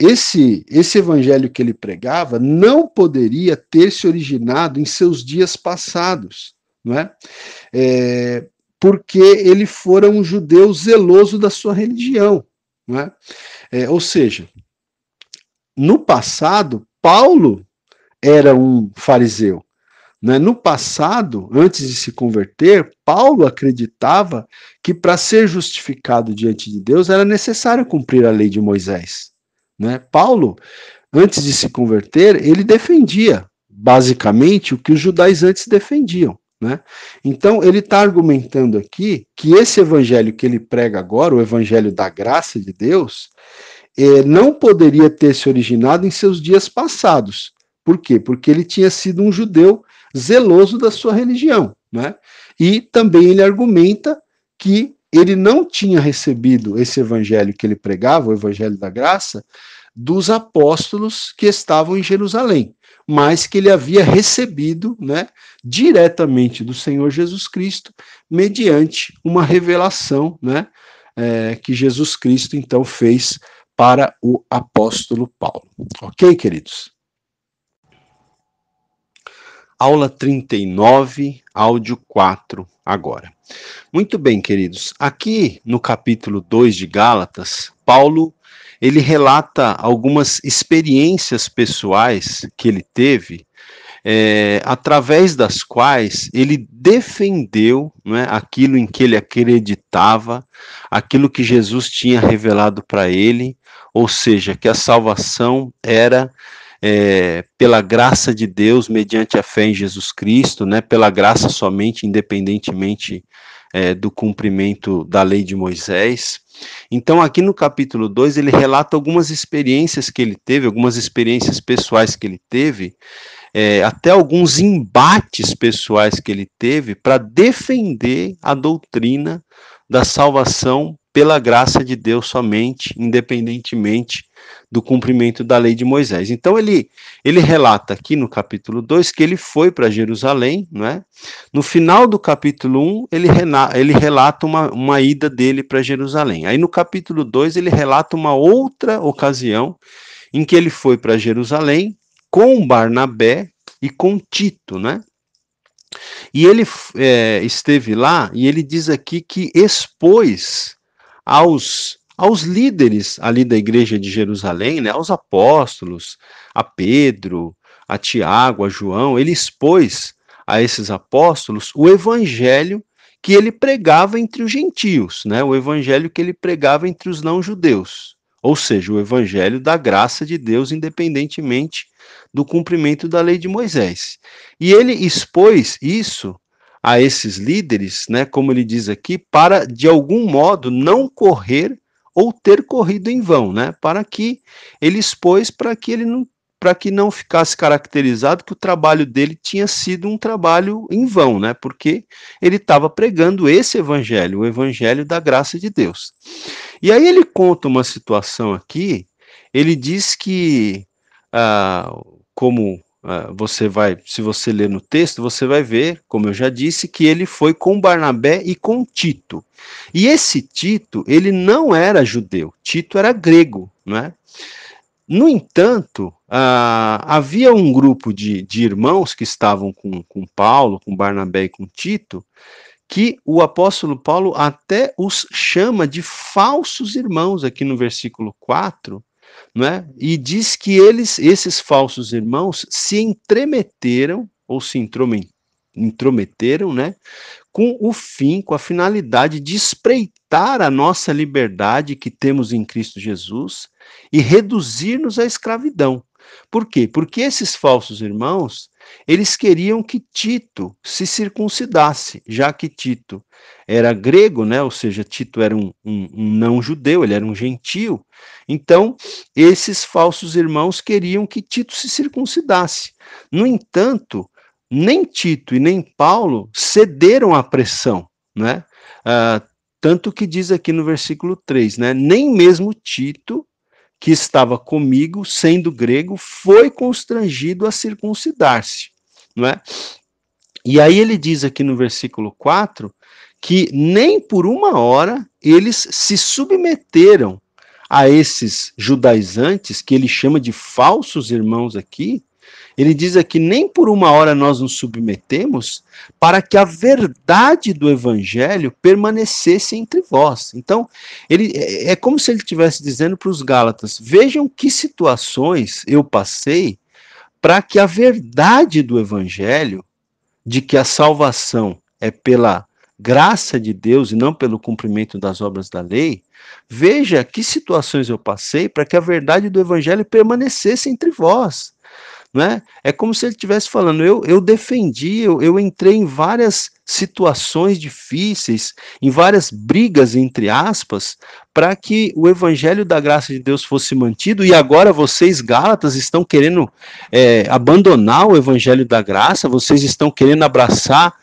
Esse evangelho que ele pregava não poderia ter se originado em seus dias passados, não é? Porque ele fora um judeu zeloso da sua religião, não é? Ou seja, no passado, Paulo era um fariseu. Né? No passado, antes de se converter, Paulo acreditava que para ser justificado diante de Deus era necessário cumprir a lei de Moisés. Né? Paulo, antes de se converter, ele defendia basicamente o que os judaizantes defendiam. Né? Então, ele está argumentando aqui que esse evangelho que ele prega agora, o evangelho da graça de Deus, não poderia ter se originado em seus dias passados. Por quê? Porque ele tinha sido um judeu zeloso da sua religião, né? E também ele argumenta que ele não tinha recebido esse evangelho que ele pregava, o evangelho da graça, dos apóstolos que estavam em Jerusalém, mas que ele havia recebido, né, diretamente do Senhor Jesus Cristo, mediante uma revelação, né, que Jesus Cristo então fez para o apóstolo Paulo. Ok, queridos? Aula 39, áudio 4, agora. Muito bem, queridos. Aqui no capítulo 2 de Gálatas, Paulo, ele relata algumas experiências pessoais que ele teve, através das quais ele defendeu, né, aquilo em que ele acreditava, aquilo que Jesus tinha revelado para ele, ou seja, que a salvação era pela graça de Deus, mediante a fé em Jesus Cristo, né, pela graça somente, independentemente do cumprimento da lei de Moisés. Então, aqui no capítulo 2, ele relata algumas experiências que ele teve, algumas experiências pessoais que ele teve, até alguns embates pessoais que ele teve para defender a doutrina da salvação pela graça de Deus somente, independentemente do cumprimento da lei de Moisés. Então ele relata aqui no capítulo 2 que ele foi para Jerusalém, não é? No final do capítulo 1, ele relata uma ida dele para Jerusalém. Aí no capítulo 2 ele relata uma outra ocasião em que ele foi para Jerusalém com Barnabé e com Tito, né? E ele esteve lá e ele diz aqui que expôs aos líderes ali da igreja de Jerusalém, né, aos apóstolos, a Pedro, a Tiago, a João, ele expôs a esses apóstolos o evangelho que ele pregava entre os gentios, né, o evangelho que ele pregava entre os não-judeus, ou seja, o evangelho da graça de Deus, independentemente do cumprimento da lei de Moisés. E ele expôs isso a esses líderes, né, como ele diz aqui, para de algum modo não correr ou ter corrido em vão, né, para que ele expôs para que não ficasse caracterizado que o trabalho dele tinha sido um trabalho em vão, né, porque ele estava pregando esse evangelho, o evangelho da graça de Deus. E aí ele conta uma situação aqui, ele diz que, se você ler no texto, você vai ver, como eu já disse, que ele foi com Barnabé e com Tito. E esse Tito, ele não era judeu, Tito era grego, não é? No entanto, havia um grupo de irmãos que estavam com Paulo, com Barnabé e com Tito, que o apóstolo Paulo até os chama de falsos irmãos, aqui no versículo 4, não é? E diz que esses falsos irmãos se entremeteram, ou se intrometeram, né, com a finalidade de espreitar a nossa liberdade que temos em Cristo Jesus e reduzir-nos à escravidão. Por quê? Porque esses falsos irmãos, eles queriam que Tito se circuncidasse, já que Tito era grego, né? Ou seja, Tito era um não-judeu, ele era um gentio. Então, esses falsos irmãos queriam que Tito se circuncidasse. No entanto, nem Tito e nem Paulo cederam à pressão, né? Tanto que diz aqui no versículo 3, né? Nem mesmo Tito, que estava comigo, sendo grego, foi constrangido a circuncidar-se, não é? E aí ele diz aqui no versículo 4 que nem por uma hora eles se submeteram a esses judaizantes, que ele chama de falsos irmãos aqui. Ele diz aqui, nem por uma hora nós nos submetemos para que a verdade do evangelho permanecesse entre vós. Então, é como se ele estivesse dizendo para os Gálatas, vejam que situações eu passei para que a verdade do evangelho, de que a salvação é pela graça de Deus e não pelo cumprimento das obras da lei, veja que situações eu passei para que a verdade do evangelho permanecesse entre vós. Né? É como se ele estivesse falando, eu defendi, eu entrei em várias situações difíceis, em várias brigas, entre aspas, para que o evangelho da graça de Deus fosse mantido, e agora vocês, Gálatas, estão querendo abandonar o evangelho da graça, vocês estão querendo abraçar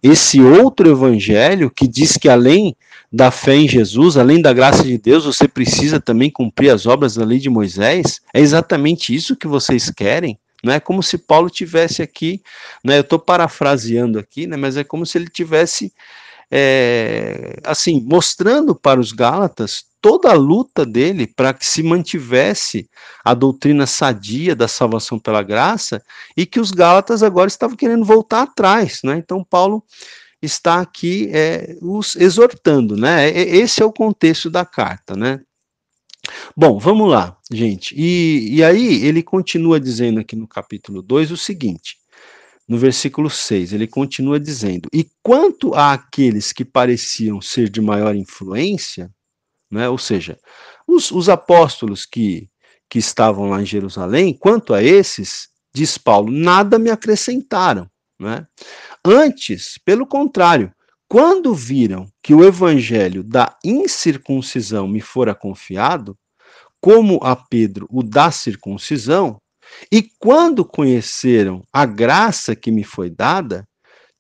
esse outro evangelho que diz que além da fé em Jesus, além da graça de Deus, você precisa também cumprir as obras da lei de Moisés? É exatamente isso que vocês querem? Não é como se Paulo tivesse aqui, né, eu estou parafraseando aqui, né, mas é como se ele tivesse assim, mostrando para os Gálatas toda a luta dele para que se mantivesse a doutrina sadia da salvação pela graça, e que os Gálatas agora estavam querendo voltar atrás, né? Então Paulo está aqui os exortando, né? Esse é o contexto da carta, né? Bom, vamos lá, gente. E aí ele continua dizendo aqui no capítulo 2 o seguinte: no versículo 6, ele continua dizendo: e quanto àqueles que pareciam ser de maior influência, né, ou seja, os apóstolos que estavam lá em Jerusalém, quanto a esses, diz Paulo, nada me acrescentaram, né? Antes, pelo contrário, quando viram que o evangelho da incircuncisão me fora confiado, como a Pedro o da circuncisão, e quando conheceram a graça que me foi dada,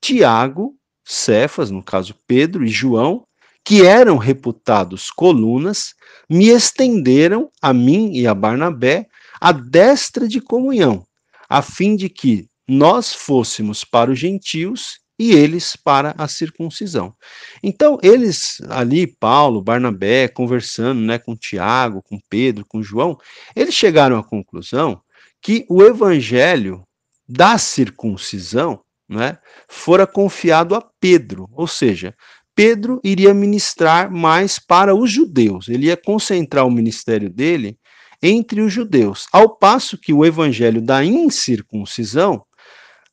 Tiago, Cefas, no caso Pedro e João, que eram reputados colunas, me estenderam a mim e a Barnabé a destra de comunhão, a fim de que nós fôssemos para os gentios e eles para a circuncisão. Então, eles ali, Paulo, Barnabé, conversando, né, com Tiago, com Pedro, com João, eles chegaram à conclusão que o evangelho da circuncisão, né, fora confiado a Pedro, ou seja, Pedro iria ministrar mais para os judeus, ele ia concentrar o ministério dele entre os judeus, ao passo que o evangelho da incircuncisão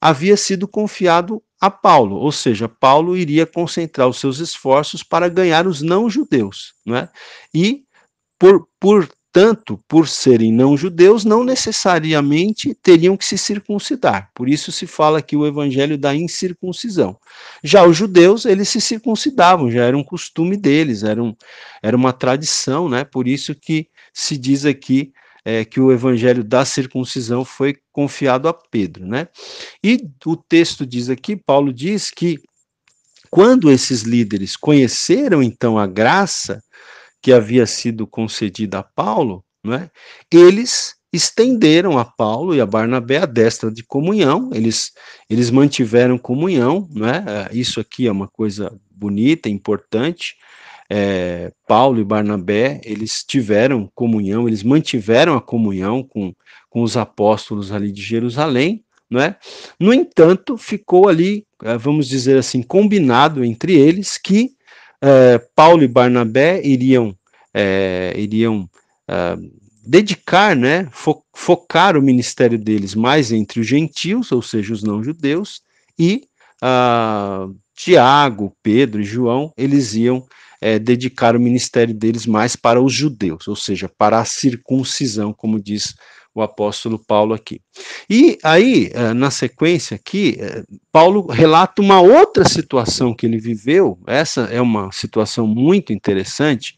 havia sido confiado a Paulo, ou seja, Paulo iria concentrar os seus esforços para ganhar os não-judeus, né? E portanto, por serem não-judeus, não necessariamente teriam que se circuncidar. Por isso se fala aqui o evangelho da incircuncisão. Já os judeus, eles se circuncidavam, já era um costume deles, era uma tradição, né? Por isso que se diz aqui que o evangelho da circuncisão foi confiado a Pedro, né? E o texto diz aqui, Paulo diz que quando esses líderes conheceram então a graça que havia sido concedida a Paulo, né, eles estenderam a Paulo e a Barnabé a destra de comunhão, eles mantiveram comunhão, né, isso aqui é uma coisa bonita, importante, Paulo e Barnabé, eles tiveram comunhão, eles mantiveram a comunhão com os apóstolos ali de Jerusalém, né? No entanto, ficou ali, vamos dizer assim, combinado entre eles que Paulo e Barnabé iriam dedicar, né, focar o ministério deles mais entre os gentios, ou seja, os não-judeus, e Tiago, Pedro e João, eles iam dedicar o ministério deles mais para os judeus, ou seja, para a circuncisão, como diz o apóstolo Paulo aqui. E aí, na sequência aqui, Paulo relata uma outra situação que ele viveu, essa é uma situação muito interessante,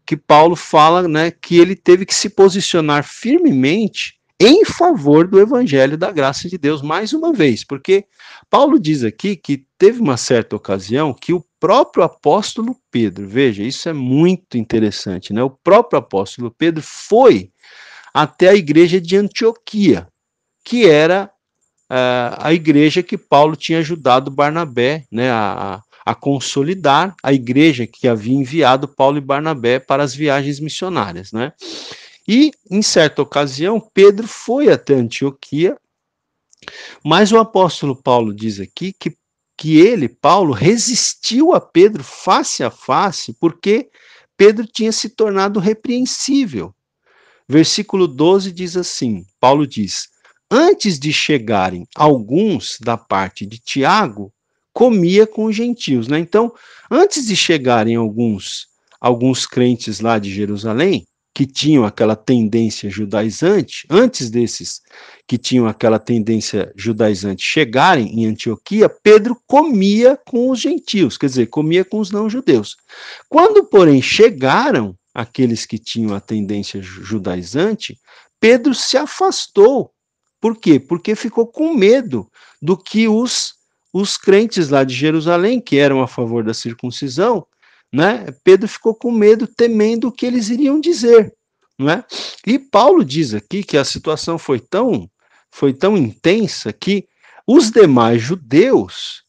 que Paulo fala, né, que ele teve que se posicionar firmemente em favor do evangelho da graça de Deus, mais uma vez, porque Paulo diz aqui que teve uma certa ocasião que o próprio apóstolo Pedro, veja, isso é muito interessante, né? O próprio apóstolo Pedro foi até a igreja de Antioquia, que era a igreja que Paulo tinha ajudado Barnabé, né, a consolidar a igreja que havia enviado Paulo e Barnabé para as viagens missionárias, né? E, em certa ocasião, Pedro foi até Antioquia, mas o apóstolo Paulo diz aqui que ele, Paulo, resistiu a Pedro face a face, porque Pedro tinha se tornado repreensível. Versículo 12 diz assim, Paulo diz, antes de chegarem alguns da parte de Tiago, comia com os gentios, né? Então, antes de chegarem alguns crentes lá de Jerusalém, que tinham aquela tendência judaizante, antes desses que tinham aquela tendência judaizante chegarem em Antioquia, Pedro comia com os gentios, quer dizer, comia com os não-judeus. Quando, porém, chegaram aqueles que tinham a tendência judaizante, Pedro se afastou. Por quê? Porque ficou com medo do que os os crentes lá de Jerusalém, que eram a favor da circuncisão, né? Pedro ficou com medo, temendo o que eles iriam dizer, não é? E Paulo diz aqui que a situação foi tão intensa que os demais judeus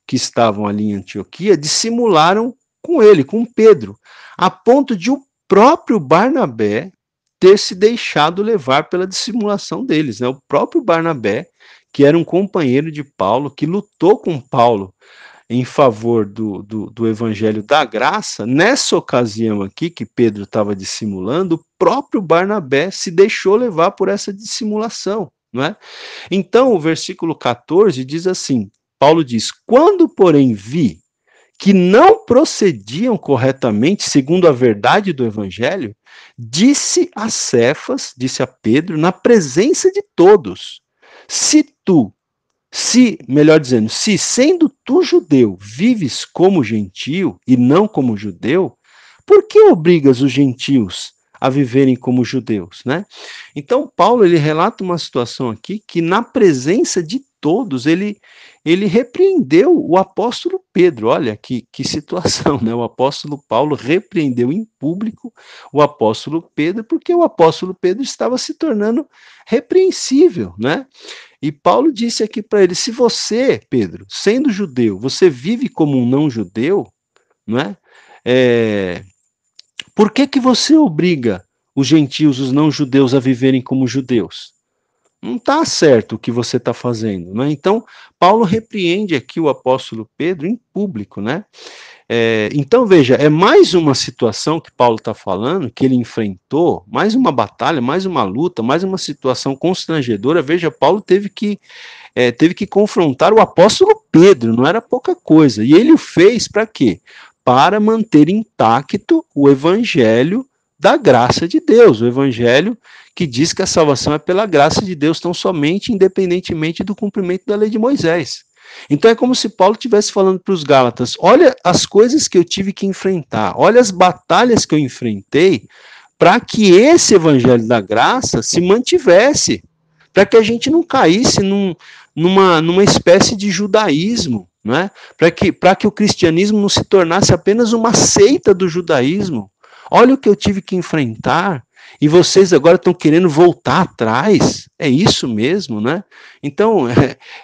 que estavam ali em Antioquia dissimularam com ele, com Pedro, a ponto de o próprio Barnabé ter se deixado levar pela dissimulação deles, né? O próprio Barnabé, que era um companheiro de Paulo, que lutou com Paulo em favor do evangelho da graça, nessa ocasião aqui que Pedro estava dissimulando, o próprio Barnabé se deixou levar por essa dissimulação, não é? Então, o versículo 14 diz assim, Paulo diz, quando, porém, vi que não procediam corretamente segundo a verdade do evangelho, disse a Cefas, disse a Pedro, na presença de todos, melhor dizendo, se sendo tu judeu, vives como gentio e não como judeu, por que obrigas os gentios a viverem como judeus, né? Então, Paulo, ele relata uma situação aqui que na presença de todos, ele repreendeu o apóstolo Pedro, olha que situação, né? O apóstolo Paulo repreendeu em público o apóstolo Pedro, porque o apóstolo Pedro estava se tornando repreensível, né? E Paulo disse aqui para ele, se você, Pedro, sendo judeu, você vive como um não-judeu, não é? Por que você obriga os gentios, os não-judeus, a viverem como judeus? Não está certo o que você está fazendo, né? Então, Paulo repreende aqui o apóstolo Pedro em público, né? Então, veja, é mais uma situação que Paulo está falando, que ele enfrentou, mais uma batalha, mais uma luta, mais uma situação constrangedora. Veja, Paulo teve que confrontar o apóstolo Pedro, não era pouca coisa. E ele o fez para quê? Para manter intacto o evangelho da graça de Deus, o evangelho que diz que a salvação é pela graça de Deus, tão somente, independentemente do cumprimento da lei de Moisés. Então é como se Paulo estivesse falando para os Gálatas, olha as coisas que eu tive que enfrentar, olha as batalhas que eu enfrentei, para que esse evangelho da graça se mantivesse, para que a gente não caísse numa espécie de judaísmo, né? Para que o cristianismo não se tornasse apenas uma seita do judaísmo. Olha o que eu tive que enfrentar, e vocês agora estão querendo voltar atrás, é isso mesmo, né? Então,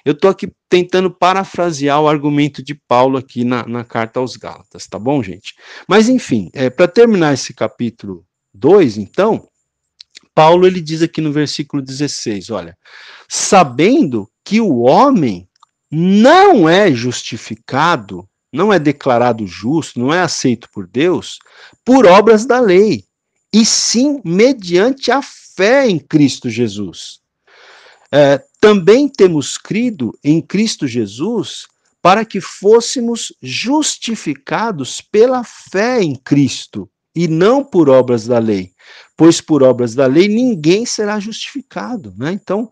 eu estou aqui tentando parafrasear o argumento de Paulo aqui na carta aos Gálatas, tá bom, gente? Mas, enfim, para terminar esse capítulo 2, então, Paulo ele diz aqui no versículo 16, olha, sabendo que o homem não é justificado, não é declarado justo, não é aceito por Deus, por obras da lei, e sim mediante a fé em Cristo Jesus. Também temos crido em Cristo Jesus para que fôssemos justificados pela fé em Cristo, e não por obras da lei, pois por obras da lei ninguém será justificado, né? Então,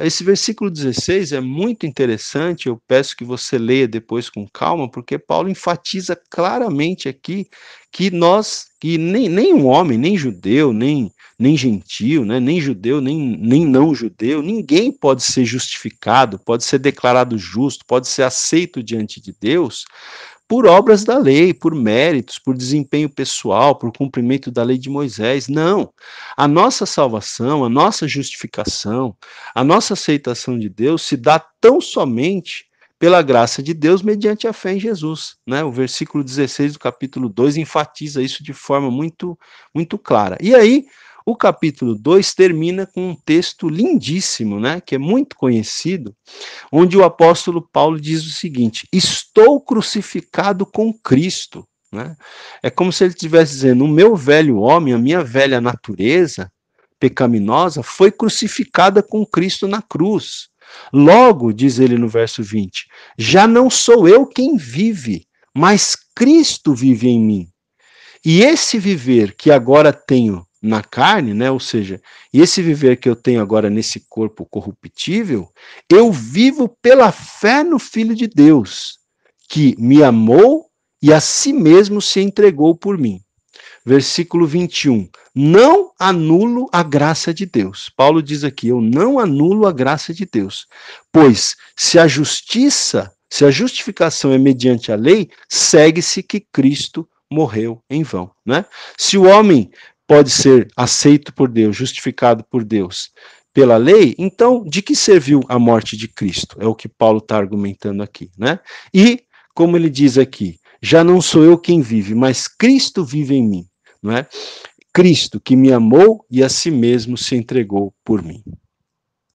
esse versículo 16 é muito interessante, eu peço que você leia depois com calma, porque Paulo enfatiza claramente aqui que nem um homem, nem judeu, nem gentio, né, nem judeu, nem não judeu, ninguém pode ser justificado, pode ser declarado justo, pode ser aceito diante de Deus por obras da lei, por méritos, por desempenho pessoal, por cumprimento da lei de Moisés. Não. A nossa salvação, a nossa justificação, a nossa aceitação de Deus se dá tão somente pela graça de Deus mediante a fé em Jesus, né? O versículo 16 do capítulo 2 enfatiza isso de forma muito, muito clara. E aí, o capítulo 2 termina com um texto lindíssimo, né? Que é muito conhecido, onde o apóstolo Paulo diz o seguinte: estou crucificado com Cristo. Né? É como se ele estivesse dizendo, o meu velho homem, a minha velha natureza pecaminosa foi crucificada com Cristo na cruz. Logo, diz ele no verso 20, já não sou eu quem vive, mas Cristo vive em mim. E esse viver que agora tenho na carne, né, ou seja, esse viver que eu tenho agora nesse corpo corruptível, eu vivo pela fé no Filho de Deus, que me amou e a si mesmo se entregou por mim. Versículo 21. Não anulo a graça de Deus. Paulo diz aqui, eu não anulo a graça de Deus. Pois se a justiça, Se a justificação é mediante a lei, segue-se que Cristo morreu em vão, né? Se o homem pode ser aceito por Deus, justificado por Deus pela lei, então de que serviu a morte de Cristo? É o que Paulo está argumentando aqui, né? E, como ele diz aqui, já não sou eu quem vive, mas Cristo vive em mim, não é? Cristo que me amou e a si mesmo se entregou por mim.